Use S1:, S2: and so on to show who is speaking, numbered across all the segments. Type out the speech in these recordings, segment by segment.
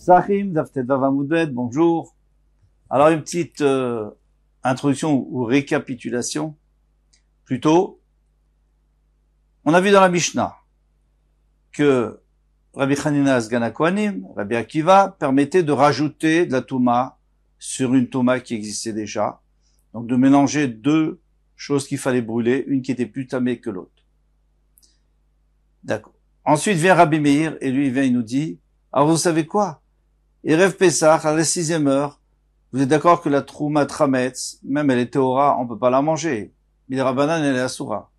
S1: Psachim, Daf Tetvav Amud Bet, bonjour. Alors une petite introduction ou récapitulation. Plutôt, on a vu dans la Mishnah que Rabbi Hanina Sgan HaKohanim, Rabbi Akiva, permettait de rajouter de la touma sur une touma qui existait déjà. Donc de mélanger deux choses qu'il fallait brûler, une qui était plus tamée que l'autre. D'accord. Ensuite vient Rabbi Meir, et lui il vient, il nous dit, alors vous savez quoi? Erev Pesach, à la 6e heure, vous êtes d'accord que la trouma trametz, même elle est théora, on peut pas la manger. Mais Rabbanan, elle est assoura.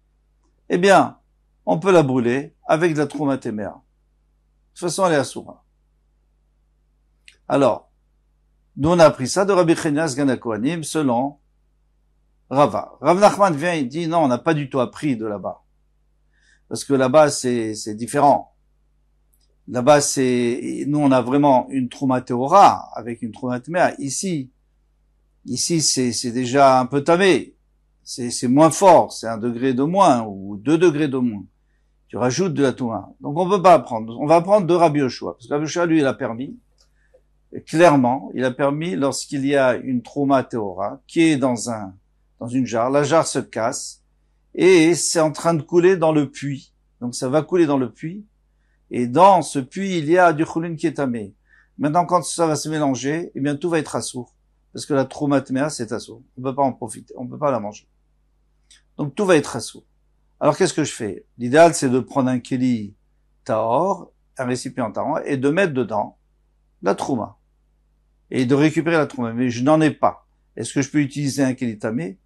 S1: Eh bien, on peut la brûler avec de la trouma témer. De toute façon, elle est assoura. Alors, nous on a appris ça de Rabbi Hanina Sgan HaKohanim selon Rava. Rav Nachman vient, il dit, non, on n'a pas du tout appris de là-bas. Parce que là-bas, c'est différent. Là-bas, nous, on a vraiment une trouma théora avec une trouma téméa. Ici, c'est déjà un peu tamé. C'est moins fort. C'est 1 degré de moins ou 2 degrés de moins. Tu rajoutes de la touma. Donc, on peut pas apprendre. On va apprendre de Rabbi Yoshua. Parce que Rabbi Yoshua, lui, il a permis. Clairement, il a permis lorsqu'il y a une trouma théora qui est dans une jarre. La jarre se casse et c'est en train de couler dans le puits. Donc, ça va couler dans le puits. Et dans ce puits, il y a du choulin qui est tamé. Maintenant, quand ça va se mélanger, eh bien, tout va être assour. Parce que la trouma téméa, c'est assour. On peut pas en profiter. On peut pas la manger. Donc, tout va être assour. Alors, qu'est-ce que je fais? L'idéal, c'est de prendre un keli tahor, un récipient tahor, et de mettre dedans la trouma. Et de récupérer la trouma. Mais je n'en ai pas. Est-ce que je peux utiliser un keli tamé?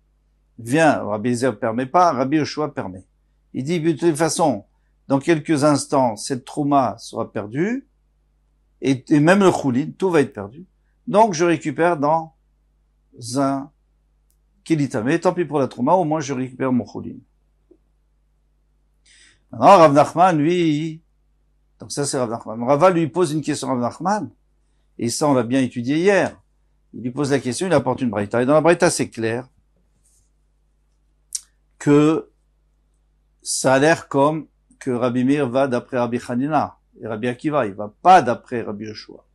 S1: Rabbi Ezer permet pas, Rabbi Yoshua permet. Il dit, de toute façon, dans quelques instants, cette trouma sera perdue, et même le choulin, tout va être perdu. Donc, je récupère dans un keli tamé. Tant pis pour la trouma, au moins je récupère mon choulin. Maintenant, Rav Nachman, lui, donc ça c'est Rav Nachman. Rava lui pose une question à Rav Nachman, et ça on l'a bien étudié hier. Il lui pose la question, il apporte une braïta. Et dans la braïta, c'est clair que ça a l'air comme que Rabbi Meir va d'après Rabbi Hanina et Rabbi Akiva, il va pas d'après Rabbi Yoshua.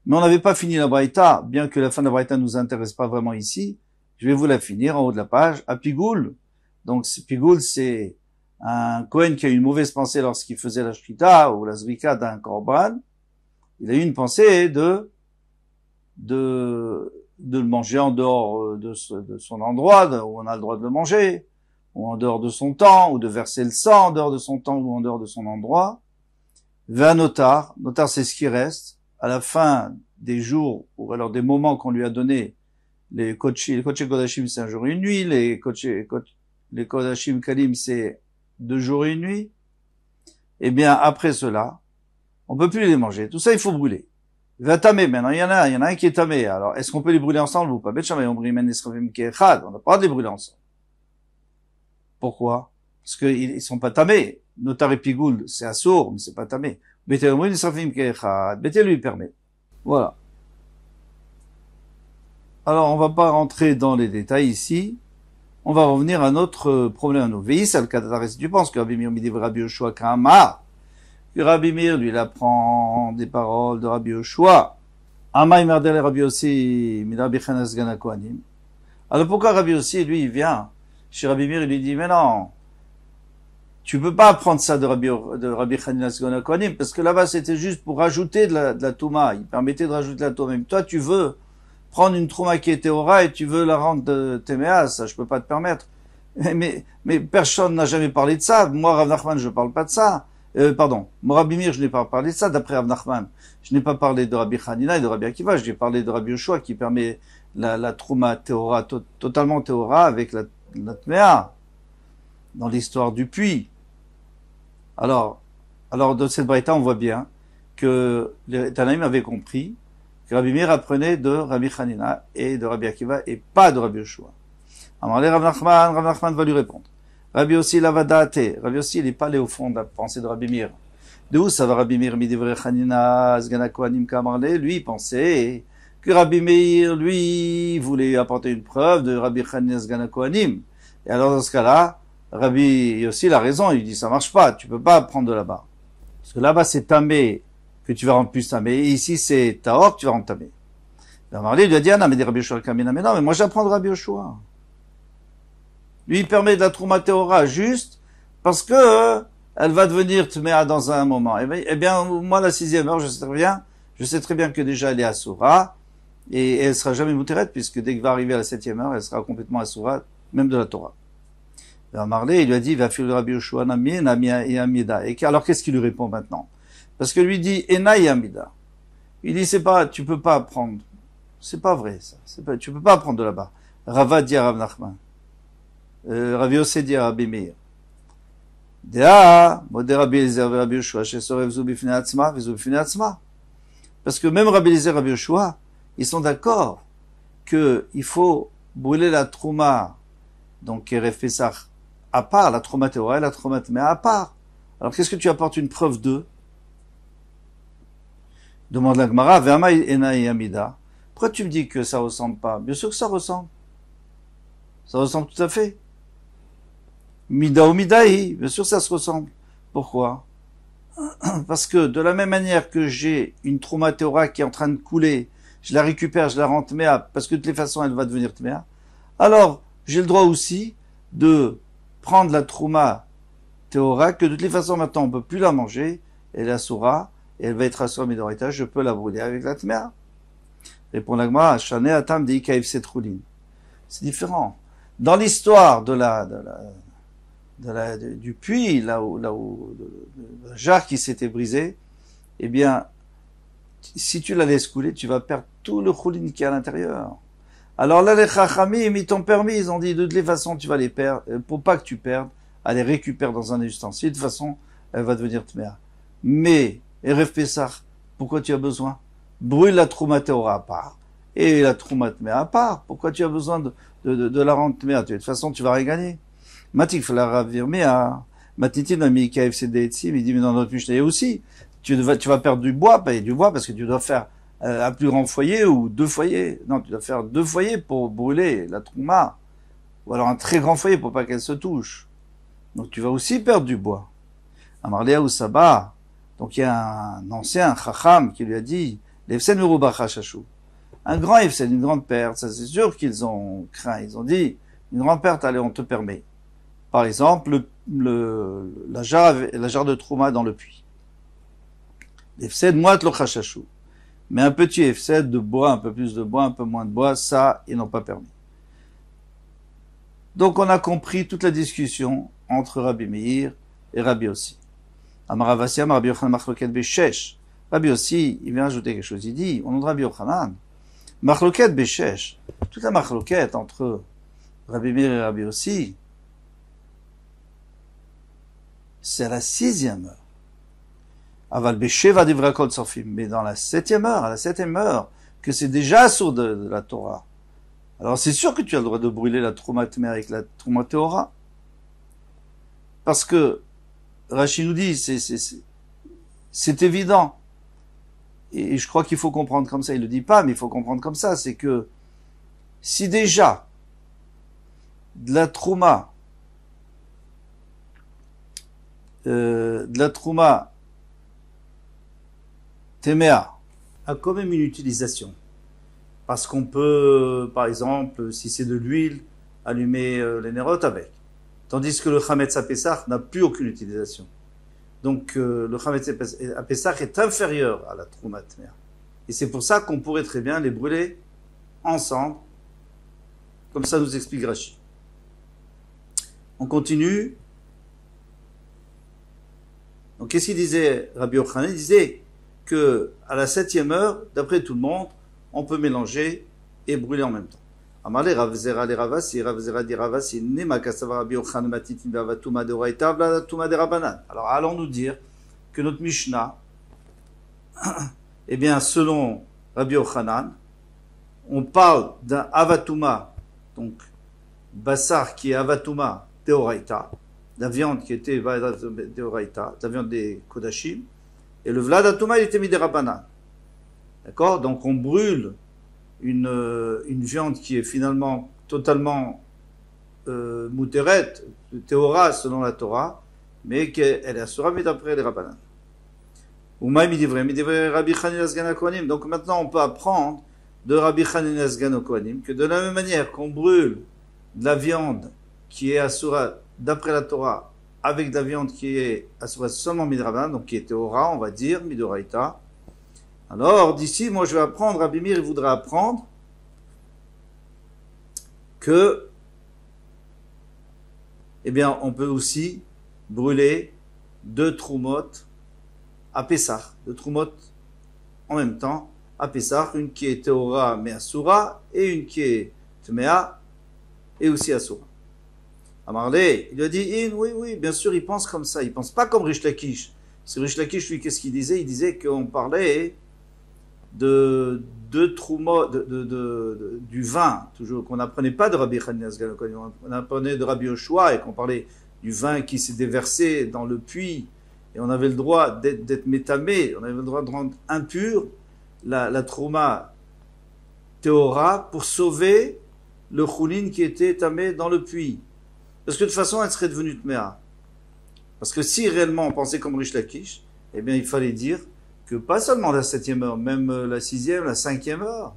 S1: Mais on n'avait pas fini la braïta, bien que la fin de la braïta nous intéresse pas vraiment ici. Je vais vous la finir en haut de la page. À Pigoul, donc Pigoul, c'est un Kohen qui a eu une mauvaise pensée lorsqu'il faisait la shrita ou la zrika d'un korban. Il a eu une pensée de le manger en dehors de son endroit où on a le droit de le manger, ou en dehors de son temps, ou de verser le sang en dehors de son temps ou en dehors de son endroit. Vers notar c'est ce qui reste, à la fin des jours, ou alors des moments qu'on lui a donné, les kodesh kodashim c'est 1 jour et 1 nuit, les kodashim kalim c'est 2 jours et 1 nuit, eh bien, après cela, on peut plus les manger. Tout ça, il faut brûler. Il va tamer. Maintenant, il y en a un qui est tamé. Alors, est-ce qu'on peut les brûler ensemble ou pas? On n'a pas le droit de les brûler ensemble. Pourquoi? Parce qu'ils sont pas tamés. Notar et Pigoul, c'est assour, mais c'est pas tamé. Bété lui permet. Voilà. Alors, on va pas rentrer dans les détails ici. On va revenir à notre problème à nous. Veïs al-Katatar, si tu penses que Rabbi Meir midi Rabbi Yoshua Kama, que Rabbi Meir, lui, il apprend des paroles de Rabbi Yoshua. Amay Merdel et Rabbi Yossi, Rabbi Hanina Sgan HaKohanim. Alors pourquoi Rabbi Yossi, lui, il vient chez Rabbi Meir, il lui dit, mais non, tu peux pas apprendre ça de Rabbi Hanina Sgan HaKohanim, parce que là-bas, c'était juste pour rajouter de la touma. Il permettait de rajouter de la touma. Mais toi, tu veux prendre une trouma qui est théora et tu veux la rendre de téméa, ça, je peux pas te permettre. Mais personne n'a jamais parlé de ça. Moi, Rav Nachman, je parle pas de ça. Moi, Rabbi Meir, je n'ai pas parlé de ça, d'après Rav Nachman. Je n'ai pas parlé de Rabbi Hanina et de Rabbi Akiva, j'ai parlé de Rabbi Yoshua qui permet la trouma théora, totalement théora avec la téméa, dans l'histoire du puits. Alors, de cette braïta, on voit bien que les Tanaïm avaient compris que Rabbi Meir apprenait de Rabbi Hanina et de Rabbi Akiva et pas de Rabbi Yoshua. Alors, Rav Nachman va lui répondre. Rabbi Yossi lavadate. Rabbi Yossi, il n'est pas allé au fond de la pensée de Rabbi Meir. De où ça va Rabbi Meir midivre Hanina Sgan HaKohanim kamarle? Lui, il pensait que Rabbi Meir, lui, voulait apporter une preuve de Rabbi Hanina Sgan HaKohanim. Et alors, dans ce cas-là, Rabbi Yossi, il a raison. Il dit, ça marche pas. Tu peux pas apprendre de là-bas. Parce que là-bas, c'est tamé que tu vas rendre plus tamé. Et ici, c'est tahor que tu vas rendre tamé. Il lui a dit, ah non, mais Rabbi Yoshua Kamina, mais non, mais moi j'apprends de Rabbi Yoshua. Lui, il permet de la Trouma Teora juste parce que elle va devenir Tméa dans un moment. Eh bien, moi, la 6e heure, je sais très bien que déjà elle est Asura, et elle sera jamais Mouteret, puisque dès qu'elle va arriver à la 7e heure, elle sera complètement Asura, même de la Torah. Marley, il lui a dit, va faire le Rabbi Yoshua Nami, Nami et Amida. Et alors, qu'est-ce qu'il lui répond maintenant? Parce que lui dit, Ena et Amida. Il dit, c'est pas, tu peux pas apprendre. C'est pas vrai, ça. Tu peux pas apprendre de là-bas. Rava dit à Rav Nachman. Rav Yosef dit à Rabbi Meir. Dea, modé Rabbi Eliezer et Rabbi Yoshua, shesorev zu bifnei atzma, vizu bifnei atzma. Parce que même Rabbi Eliezer et Rabbi Yoshua, ils sont d'accord que il faut brûler la trouma, donc Erev Pesach, à part, la trouma Teora et la trouma Tmea à part. Alors qu'est-ce que tu apportes une preuve de? Demande la Gemara, Ve'ama ena yamida. Pourquoi tu me dis que ça ressemble pas? Bien sûr que ça ressemble. Ça ressemble tout à fait. Mida ou Midaï, bien sûr ça se ressemble. Pourquoi? Parce que de la même manière que j'ai une Trouma Teora qui est en train de couler, je la récupère, je la rends Tméa, parce que de toutes les façons elle va devenir Tméa, alors j'ai le droit aussi de prendre la Trouma Teora, que de toutes les façons maintenant on peut plus la manger, elle est Asura, et elle va être Asura Midorita, je peux la brûler avec la Tméa. Répond l'Agma, Shane Atam de Ikaïf Setroulin. C'est différent. Dans l'histoire du puits, là où le jarre qui s'était brisé, eh bien, si tu la laisses couler, tu vas perdre tout le choulin qui est à l'intérieur. Alors là, les chachamim, ils t'ont permis, ils ont dit, de toutes les façons, tu vas les perdre, pour pas que tu perdes, elle les récupère dans un ustensile, de toute façon, elle va devenir tméa. Mais, Erev Pesach, pourquoi tu as besoin? Brûle la Trouma Teora à part, et la Trouma Tméa à part. Pourquoi tu as besoin de la rendre tméa? De toute façon, tu vas rien gagner. Matik la ravir mea. Matitin ami KFCD ici, il dit mais dans notre Mishnah aussi, tu vas perdre du bois parce que tu dois faire un plus grand foyer ou 2 foyers. Non, tu dois faire 2 foyers pour brûler la trouma, ou alors un très grand foyer pour pas qu'elle se touche. Donc tu vas aussi perdre du bois. Amarlea ou Saba. Donc il y a un ancien chacham qui lui a dit l'Efsen Merubacha Shashu. Un grand Efsen, une grande perte, ça c'est sûr qu'ils ont craint. Ils ont dit une grande perte, allez, on te permet. Par exemple, la jarre de trouma dans le puits. L'efsed moite lo chashashu. Mais un petit efsed de bois, un peu plus de bois, un peu moins de bois, ça, ils n'ont pas permis. Donc, on a compris toute la discussion entre Rabbi Meir et Rabbi Yossi. Amaravasiam, Rabbi Yochanan machloket beshesh. Rabbi Yossi, il vient ajouter quelque chose. Il dit, au nom de Rabbi Yochanan, machloket beshesh. Toute la machloket entre Rabbi Meir et Rabbi Yossi, c'est à la 6e heure. Aval Besheva Devrakot Sorfim. Mais dans la 7e heure, à la 7e heure, que c'est déjà sourd de la Torah. Alors c'est sûr que tu as le droit de brûler la Trouma Tméa avec la Trouma Teora. Parce que, Rashi nous dit, c'est évident. Et je crois qu'il faut comprendre comme ça. Il le dit pas, mais il faut comprendre comme ça. C'est que, si déjà, de la Trouma Téméa a quand même une utilisation. Parce qu'on peut, par exemple, si c'est de l'huile, allumer les nérotes avec. Tandis que le Chametz à Pessah n'a plus aucune utilisation. Donc le Chametz à Pessah est inférieur à la Trouma Téméa. Et c'est pour ça qu'on pourrait très bien les brûler ensemble. Comme ça nous explique Rashi. On continue. Donc, qu'est-ce qu'il disait Rabbi Yochanan? Il disait que à la 7e heure, d'après tout le monde, on peut mélanger et brûler en même temps. Amarle Rav Zera le Ravasi, Rav Zera dit Ravasi, Nema Kasava Rabbi Yochanan Matitin Bavatuma de Oraita, Vladatuma de Rabanan. Alors, allons nous dire que notre Mishnah, eh bien, selon Rabbi Yochanan, on parle d'un Avatuma, donc, Bassar qui est Avatuma de Oraita, la viande qui était de Oraita, la viande des Kodashim, et le Vlad Atuma, il était mis des Rabbanan. D'accord? Donc on brûle une viande qui est finalement totalement mouteret, Théora selon la Torah, mais qu'elle est assurée d'après les Rabbanan. Ou même il dit vrai Rabbi Hanina Sgan HaKohanim. Donc maintenant on peut apprendre de Rabbi Hanina Sgan HaKohanim que de la même manière qu'on brûle de la viande qui est asura d'après la Torah avec de la viande qui est asura seulement midrabanan, donc qui est Théora, on va dire, midoraita. Alors d'ici, moi je vais apprendre, Rabbi Meir il voudrait apprendre que, eh bien, on peut aussi brûler 2 troumot à Pessah, 2 troumot en même temps à Pessah, une qui est Théora mais Asura et une qui est Tmea et aussi Asura. Amarlé, il a dit, oui, bien sûr, il pense comme ça, il pense pas comme Rish Lakish. Parce que Rish Lakish, lui, qu'est-ce qu'il disait? Il disait qu'on parlait de troumot, du vin, toujours, qu'on n'apprenait pas de Rabbi Hanina Sgan HaKohanim, on apprenait de Rabbi Yoshua et qu'on parlait du vin qui s'est déversé dans le puits et on avait le droit d'être métamé, on avait le droit de rendre impur la trouma théora pour sauver le choulin qui était tamé dans le puits. Parce que de toute façon, elle serait devenue tméa. Parce que si réellement on pensait comme Rish Lakish, eh bien il fallait dire que pas seulement la 7e heure, même la 6e, la 5e heure,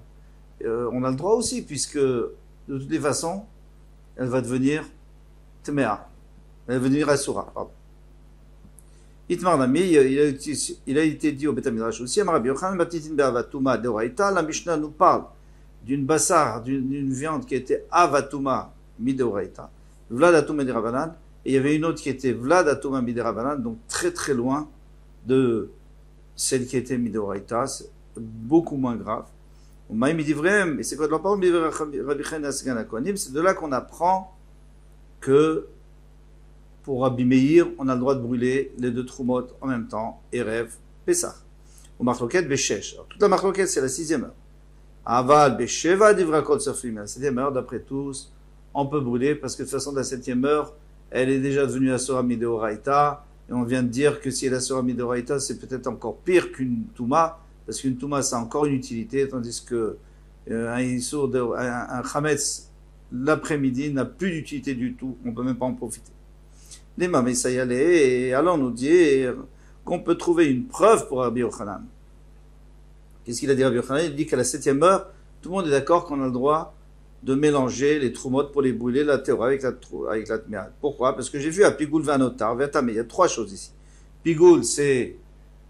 S1: on a le droit aussi, puisque de toutes les façons, elle va devenir tméa. Elle va devenir asura, pardon. Itmar Nami, il a été dit au Beth Midrash aussi, la Mishnah nous parle d'une bassar, d'une viande qui était avatuma midoraita, vlad atuma midirabanan, et il y avait une autre qui était vlad atuma midirabanan, donc très très loin de celle qui était midoraita, c'est beaucoup moins grave. Et c'est quoi de la parole? C'est de là qu'on apprend que pour Rabbi Meir, on a le droit de brûler les 2 troumot en même temps, Erev, Pessah. Ou Marloket Beshesh. Alors, toute la Marloket, c'est la 6e heure. Aval Besheva Divrakot Sofrim. La 7e heure, d'après tous, on peut brûler parce que de toute façon, la 7e heure, elle est déjà devenue Asura Mideoraita. Et on vient de dire que si elle est Asura Mideoraita, c'est peut-être encore pire qu'une Touma, parce qu'une Touma, ça a encore une utilité, tandis que un Chametz, l'après-midi, n'a plus d'utilité du tout. On peut même pas en profiter. L'imam Issa y allait et allons nous dire qu'on peut trouver une preuve pour Rabbi Yochanan. Qu'est-ce qu'il a dit Rabbi Yochanan? Il dit qu'à la 7e heure, tout le monde est d'accord qu'on a le droit de mélanger les troumot pour les brûler, la théora avec la tméa. Pourquoi? Parce que j'ai vu à Pigoul Vanotar, Vertamé, il y a 3 choses ici. Pigoul, c'est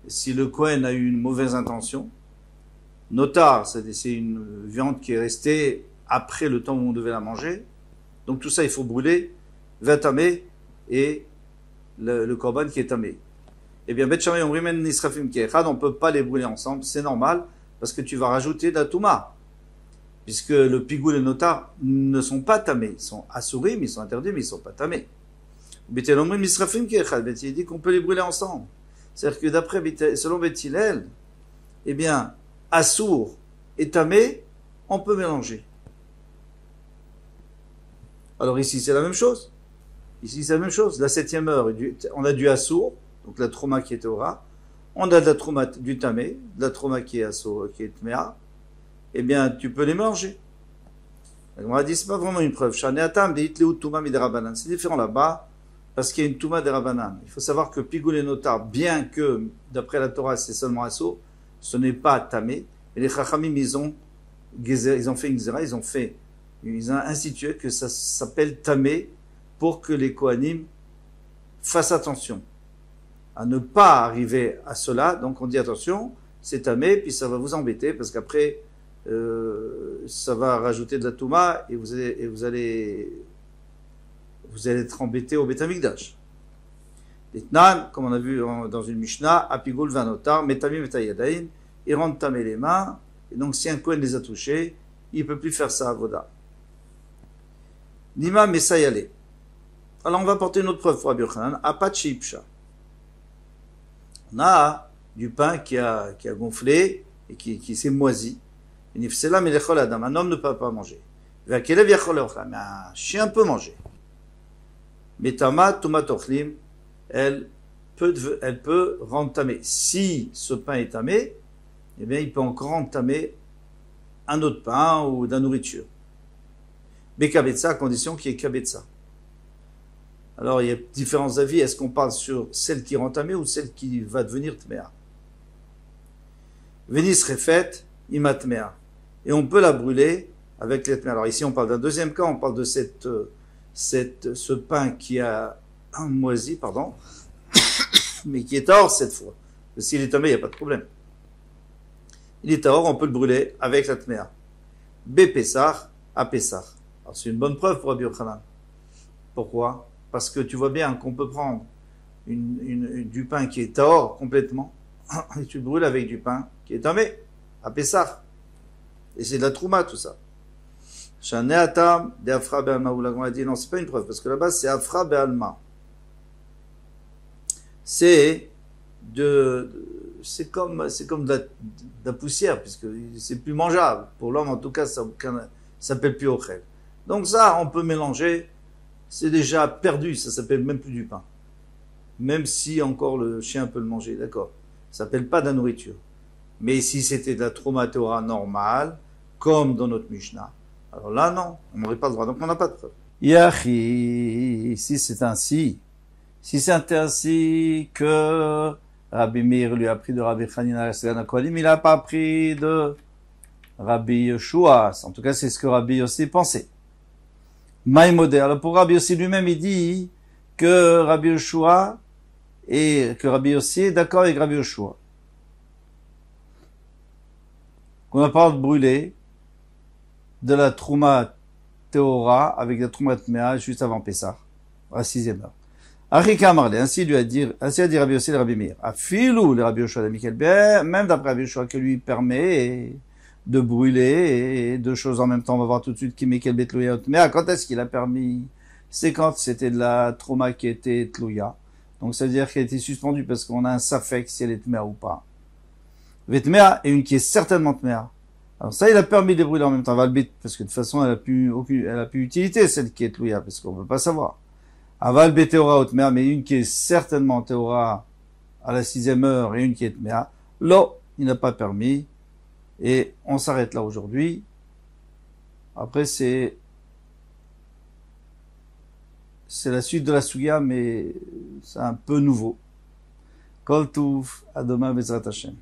S1: si le Kohen a eu une mauvaise intention. Notar, c'est une viande qui est restée après le temps où on devait la manger. Donc tout ça, il faut brûler. Vertamé, et le korban qui est tamé. Eh bien, Bet Shammai Omrimen Nisrafim Keechad, on ne peut pas les brûler ensemble, c'est normal, parce que tu vas rajouter de la touma. Puisque le pigoul et le notar ne sont pas tamés. Ils sont assourim, ils sont interdits, mais ils ne sont pas tamés. Bet Omrim Nisrafim Keechad, Bet il dit qu'on peut les brûler ensemble. C'est-à-dire que d'après, selon Bet Hillel, eh bien, assour et tamé, on peut mélanger. Alors ici, c'est la même chose. Ici, c'est la même chose. La 7e heure, on a du assour, donc la trouma qui est Théora. On a de la trouma du tamé, de la trouma qui est assour, qui est tméa. Eh bien, tu peux les manger. On a dit, c'est pas vraiment une preuve. C'est différent là-bas, parce qu'il y a une touma de Rabbanan. Il faut savoir que Pigoul et Notar, bien que, d'après la Torah, c'est seulement assour, ce n'est pas tamé. Et les Chachamim, ils ont fait une gzera, ils ont institué que ça s'appelle tamé, pour que les Kohanim fassent attention à ne pas arriver à cela. Donc on dit attention, c'est tamé, puis ça va vous embêter, parce qu'après, ça va rajouter de la touma, et vous allez être embêté au Beth Amikdash. L'Itnan, comme on a vu dans une Mishnah, Apigul Vanotar, Metami Metayadain, ils rendent tamé les mains, et donc si un Kohen les a touchés, il ne peut plus faire ça à Voda. Nima Mesayale. Alors on va porter une autre preuve pour Rabbi Yochanan, Apache Ipsha. On a du pain qui a gonflé et qui s'est moisi. Un homme ne peut pas manger. Mais un chien peut manger. Metama tomatochlim, elle peut rendre tamé. Si ce pain est tamé, eh bien il peut encore rendre tamé un autre pain ou de la nourriture. Bekabetza, à condition qu'il y ait kabetza. Alors, il y a différents avis. Est-ce qu'on parle sur celle qui rend tamé ou celle qui va devenir tméa?
S2: Vénis refait, imatmea. Et on peut la brûler avec l'etmea. Alors ici, on parle d'un deuxième cas, on parle de ce pain qui a un moisi, pardon, mais qui est hors cette fois. S'il est tombé, il n'y a pas de problème. Il est hors, on peut le brûler avec l'etmea. Bepessar, à Pessar. Alors c'est une bonne preuve pour Rabbi Yochanan. Pourquoi? Parce que tu vois bien qu'on peut prendre du pain qui est tahor complètement, et tu le brûles avec du pain qui est tamé, à Pessah. Et c'est de la trouma, tout ça. Shaneatam de Afra Be'alma, où l'agma a dit, non, c'est pas une preuve, parce que là-bas, c'est Afra Be'alma. C'est comme de la poussière, puisque c'est plus mangeable. Pour l'homme, en tout cas, ça s'appelle plus ochel. Donc ça, on peut mélanger. C'est déjà perdu, ça s'appelle même plus du pain. Même si encore le chien peut le manger, d'accord. Ça s'appelle pas de la nourriture. Mais si c'était de la traumatora normale, comme dans notre Mishnah, alors là, non, on n'aurait pas le droit. Donc on n'a pas de preuve.
S1: Yachi, si c'est ainsi que Rabbi Meir lui a pris de Rabbi Hanina Sgan Kohanim, il n'a pas pris de Rabbi Yeshua. En tout cas, c'est ce que Rabbi Yossi pensait. Maïmodé. Alors pour Rabbi Yossi lui-même, il dit que Rabbi Yeshua et que Rabbi Yossi est d'accord avec Rabbi Yeshua. Qu'on a pas de brûler de la Trouma Théora avec la Trouma Tmea juste avant Pessah, à 6e heure. Arika Marley, ainsi a dit Rabbi Yossi et Rabbi Meir. Afilou le Rabbi Yeshua de Michael Ber, même d'après Rabbi Yeshua qui lui permet de brûler et deux choses en même temps. On va voir tout de suite qui Michael Betlouya. Mais quand est-ce qu'il a permis? C'est quand c'était de la Trouma qui était Tlouya. Donc ça veut dire qu'elle était suspendue parce qu'on a un safek si elle est Tmea ou pas. Vetmea et une qui est certainement Tmea. Alors ça, il a permis de brûler en même temps Valbit, parce que de toute façon, elle a plus utilité, celle qui est Tlouya, parce qu'on peut pas savoir. Aval Théora ou Tmea, mais une qui est certainement Théora à la 6e heure et une qui est Tmea. Là, il n'a pas permis. Et on s'arrête là aujourd'hui. Après, c'est la suite de la Suya, mais c'est un peu nouveau. Kol Touf, à demain, Bezrat Hashem.